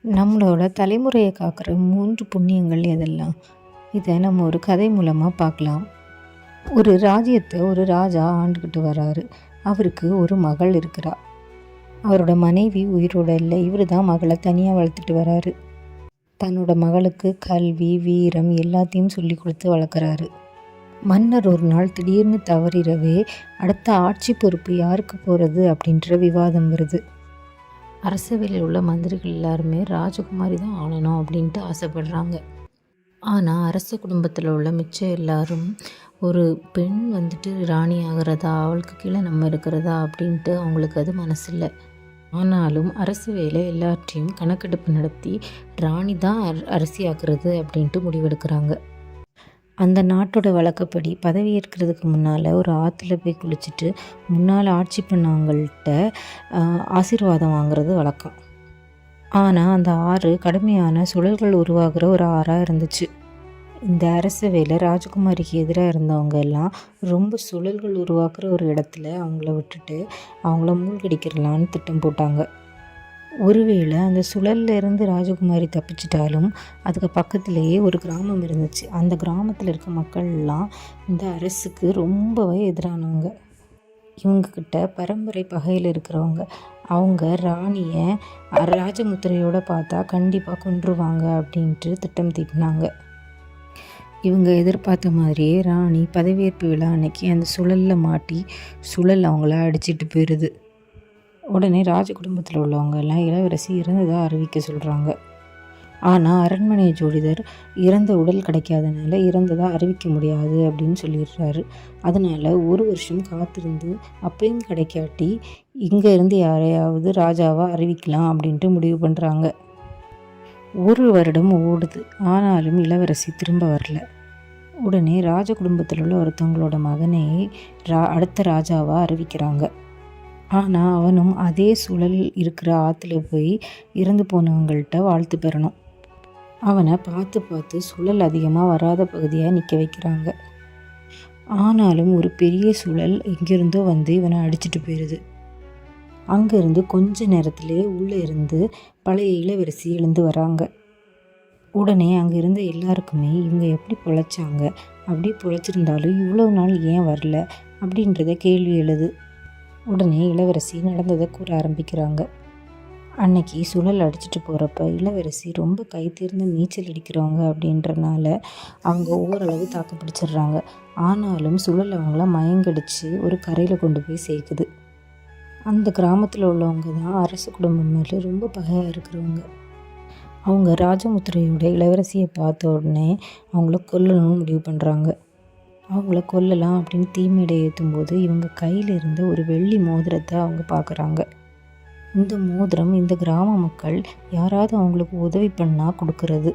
நம்மளோட தலைமுறையை காக்கிற 3 புண்ணியங்கள் எதெல்லாம்? இதை நம்ம ஒரு கதை மூலமாக பார்க்கலாம். ஒரு ராஜ்யத்தை ஒரு ராஜா ஆண்டுக்கிட்டு வராரு. அவருக்கு ஒரு மகள் இருக்கிறா. அவரோட மனைவி உயிரோட இல்லை. இவர் தான் மகளை தனியாக வளர்த்துட்டு வராரு. தன்னோட மகளுக்கு கல்வி, வீரம் எல்லாத்தையும் சொல்லி கொடுத்து வளர்க்குறாரு. மன்னர் ஒரு நாள் திடீர்னு தவறிடவே அடுத்த ஆட்சி பொறுப்பு யாருக்கு போகிறது அப்படின்ற விவாதம் வருது. அரசவையில் உள்ள மந்திரிகள் எல்லாருமே ராஜகுமாரி தான் ஆளணும் அப்படின்ட்டு ஆசைப்படுறாங்க. ஆனால் அரச குடும்பத்தில் உள்ள மிச்சம் எல்லாரும் ஒரு பெண் ராணி ஆகிறதா, அவளுக்கு கீழே நம்ம இருக்கிறதா அப்படின்ட்டு அவங்களுக்கு அது மனசில்லை. ஆனாலும் அரசவையில் எல்லாற்றையும் கணக்கெடுப்பு நடத்தி ராணி தான் அரசியாக்குறது அப்படின்ட்டு முடிவெடுக்கிறாங்க. அந்த நாட்டோட வழக்கப்படி பதவியேற்கிறதுக்கு முன்னால் ஒரு ஆற்றுல போய் குளிச்சுட்டு முன்னால் ஆட்சி பண்ணவங்கள்ட்ட ஆசீர்வாதம் வாங்குறது வழக்கம். ஆனால் அந்த ஆறு கடுமையான சுழல்கள் உருவாகிற ஒரு ஆறாக இருந்துச்சு. இந்த அரசவையில் ராஜகுமாரிக்கு எதிராக இருந்தவங்க எல்லாம் ரொம்ப சுழல்கள் உருவாக்குற ஒரு இடத்துல அவங்கள விட்டுட்டு அவங்கள மூழ்கடிக்கிறலான்னு திட்டம் போட்டாங்க. ஒருவேளை அந்த சுழல்லேருந்து ராஜகுமாரி தப்பிச்சிட்டாலும் அதுக்கு பக்கத்துலேயே ஒரு கிராமம் இருந்துச்சு. அந்த கிராமத்தில் இருக்க மக்கள்லாம் இந்த அரசுக்கு ரொம்பவே எதிரானவங்க. இவங்கக்கிட்ட பரம்பரை பகையில் இருக்கிறவங்க. அவங்க ராணியை ராஜமுத்திரையோடு பார்த்தா கண்டிப்பாக கொன்றுவாங்க அப்படின்ட்டு திட்டம் தீட்டினாங்க. இவங்க எதிர்பார்த்த மாதிரியே ராணி பதவியேற்பு விழா அன்னைக்கு அந்த சுழலில் மாட்டி சுழல் அவங்கள அடிச்சிட்டு போயிடுது. உடனே ராஜ குடும்பத்தில் உள்ளவங்க எல்லாம் இளவரசி இறந்ததாக அறிவிக்க சொல்கிறாங்க. ஆனால் அரண்மனை ஜோதிடர் இறந்த உடல் கிடைக்காதனால இறந்ததாக அறிவிக்க முடியாது அப்படின்னு சொல்லிடுறாரு. அதனால் ஒரு வருஷம் காத்திருந்து அப்பையும் கிடைக்காட்டி இங்கே இருந்து யாரையாவது ராஜாவாக அறிவிக்கலாம் அப்படின்ட்டு முடிவு பண்ணுறாங்க. ஒரு வருடம் ஓடுது. ஆனாலும் இளவரசி திரும்ப வரல. உடனே ராஜ குடும்பத்தில் உள்ள ஒருத்தவங்களோட மகனை அடுத்த ராஜாவாக அறிவிக்கிறாங்க. ஆனால் அவனும் அதே சூழல் இருக்கிற ஆற்றுல போய் இறந்து போனவங்கள்ட்ட வாழ்த்து பெறணும். அவனை பார்த்து சுழல் அதிகமாக வராத பகுதியாக நிற்க வைக்கிறாங்க. ஆனாலும் ஒரு பெரிய சுழல் எங்கேருந்தோ வந்து இவனை அடிச்சிட்டு போயிடுது. அங்கேருந்து கொஞ்ச நேரத்திலே உள்ளே இருந்து பழைய இளவரசி எழுந்து வராங்க. உடனே அங்கே இருந்த எல்லாருக்குமே இவங்க எப்படி பொழைச்சாங்க, அப்படி பொழைச்சிருந்தாலும் இவ்வளோ நாள் ஏன் வரல அப்படின்றத கேள்வி எழுது. உடனே இளவரசி நடந்ததை கூற ஆரம்பிக்கிறாங்க. அன்னைக்கு சுழல் அடிச்சுட்டு போகிறப்ப இளவரசி ரொம்ப கை தேர்ந்து நீச்சல் அடிக்கிறவங்க அப்படின்றனால அவங்க ஓரளவு தாக்கு பிடிச்சிடுறாங்க. ஆனாலும் சுழல் அவங்கள மயங்கடிச்சு ஒரு கரையில் கொண்டு போய் சேர்க்குது. அந்த கிராமத்தில் உள்ளவங்க தான் அரச குடும்பம் மேலே ரொம்ப பகையாக இருக்கிறவங்க. அவங்க ராஜமுத்திரையோட இளவரசியை பார்த்த உடனே அவங்கள கொல்லணும்னு முடிவு பண்ணுறாங்க. அவங்கள கொல்லலாம் அப்படின்னு தீமையிட ஏற்றும்போது இவங்க கையில் இருந்த ஒரு வெள்ளி மோதிரத்தை அவங்க பார்க்குறாங்க. இந்த மோதிரம் இந்த கிராம மக்கள் யாராவது அவங்களுக்கு உதவி பண்ணால் கொடுக்கறது.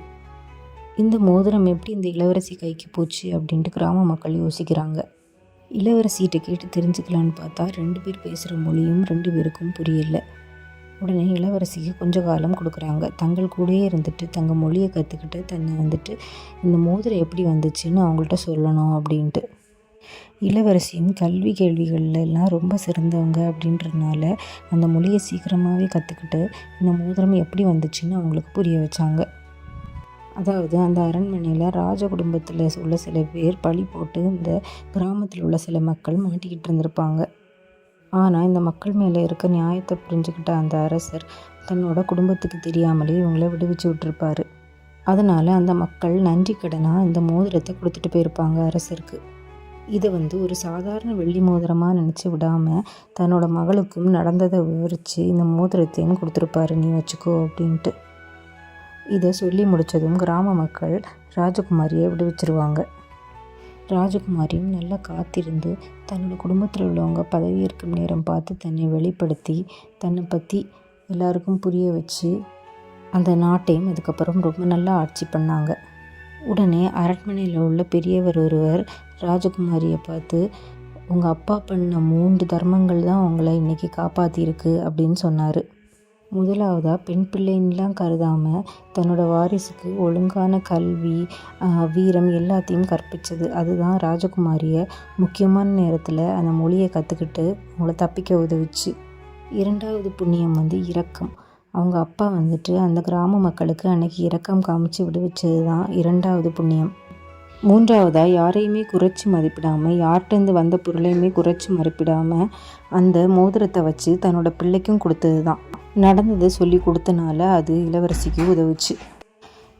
இந்த மோதிரம் எப்படி இந்த இளவரசி கைக்கு போச்சு அப்படின்ட்டு கிராம மக்கள் யோசிக்கிறாங்க. இளவரசிகிட்ட கேட்டு தெரிஞ்சுக்கலான்னு பார்த்தா 2 பேர் பேசுகிற மொழியும் 2 பேருக்கும் புரியல. உடனே இளவரசிக்கு கொஞ்ச காலம் கொடுக்குறாங்க. தங்கள் கூடயே இருந்துட்டு தங்கள் மொழியை கற்றுக்கிட்டு தன்னை இந்த மோதிரம் எப்படி வந்துச்சுன்னு அவங்கள்ட்ட சொல்லணும் அப்படின்ட்டு. இளவரசியும் கல்வி கேள்விகள்ல எல்லாம் ரொம்ப சிறந்தவங்க அப்படின்றதுனால அந்த மொழியை சீக்கிரமாகவே கற்றுக்கிட்டு இந்த மோதிரம் எப்படி வந்துச்சுன்னு அவங்களுக்கு புரிய வச்சாங்க. அதாவது அந்த அரண்மனையில் ராஜ குடும்பத்தில் உள்ள சில பேர் பழி போட்டு இந்த கிராமத்தில் உள்ள சில மக்கள் மாட்டிக்கிட்டு இருந்திருப்பாங்க. ஆனால் இந்த மக்கள் மேலே இருக்க நியாயத்தை புரிஞ்சுக்கிட்ட அந்த அரசர் தன்னோட குடும்பத்துக்கு தெரியாமலே இவங்கள விடுவிச்சு விட்டுருப்பார். அதனால் அந்த மக்கள் நன்றி கடனாக இந்த மோதிரத்தை கொடுத்துட்டு போயிருப்பாங்க அரசருக்கு. இதை ஒரு சாதாரண வெள்ளி மோதிரமாக நினச்சி விடாமல் தன்னோட மகளுக்கும் நடந்ததை விவரித்து இந்த மோதிரத்தையும் கொடுத்துருப்பாரு, நீ வச்சுக்கோ அப்படின்ட்டு. இதை சொல்லி முடித்ததும் கிராம மக்கள் ராஜகுமாரியை விடுவிச்சிருவாங்க. ராஜகுமாரியும் நல்லா காத்திருந்து தன்னோட குடும்பத்தில் உள்ளவங்க பதவியேற்கும் நேரம் பார்த்து தன்னை வெளிப்படுத்தி தன்னை பற்றி எல்லாருக்கும் புரிய வச்சு அந்த நாட்டையும் அதுக்கப்புறம் ரொம்ப நல்லா ஆட்சி பண்ணாங்க. உடனே அரண்மனையில் உள்ள பெரியவர் ஒருவர் ராஜகுமாரியை பார்த்து, உங்கள் அப்பா பண்ண 3 தர்மங்கள் தான் உங்களை இன்றைக்கி காப்பாற்றிருக்கு அப்படின்னு சொன்னார். முதலாவதாக பெண் பிள்ளைன்னெலாம் கருதாமல் தன்னோட வாரிசுக்கு ஒழுங்கான கல்வி, வீரம் எல்லாத்தையும் கற்பித்தது. அதுதான் ராஜகுமாரியை முக்கியமான நேரத்தில் அந்த மொழியை கற்றுக்கிட்டு அவங்கள தப்பிக்க உதவிச்சு. 2வது புண்ணியம் இரக்கம். அவங்க அப்பா வந்துட்டு அந்த கிராம மக்களுக்கு அன்னைக்கு இரக்கம் காமிச்சு விடுவிச்சது தான் 2வது புண்ணியம். 3வதாக யாரையுமே குறைச்சி மதிப்பிடாமல், யார்கிட்டேருந்து வந்த பொருளையுமே குறைச்சி மதிப்பிடாமல் அந்த மோதிரத்தை வச்சு தன்னோட பிள்ளைக்கும் கொடுத்தது தான். நடந்ததை சொல்லி கொடுத்தனால அது இளவரசிக்கு உதவுச்சு.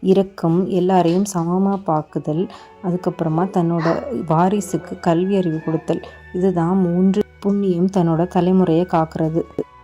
இரக்கம், எல்லாரையும் சமமாக பார்க்குதல், அதுக்கப்புறமா தன்னோட வாரிசுக்கு கல்வி அறிவு கொடுத்தல், இதுதான் 3 புண்ணியம் தன்னோட தலைமுறையை காக்கிறது.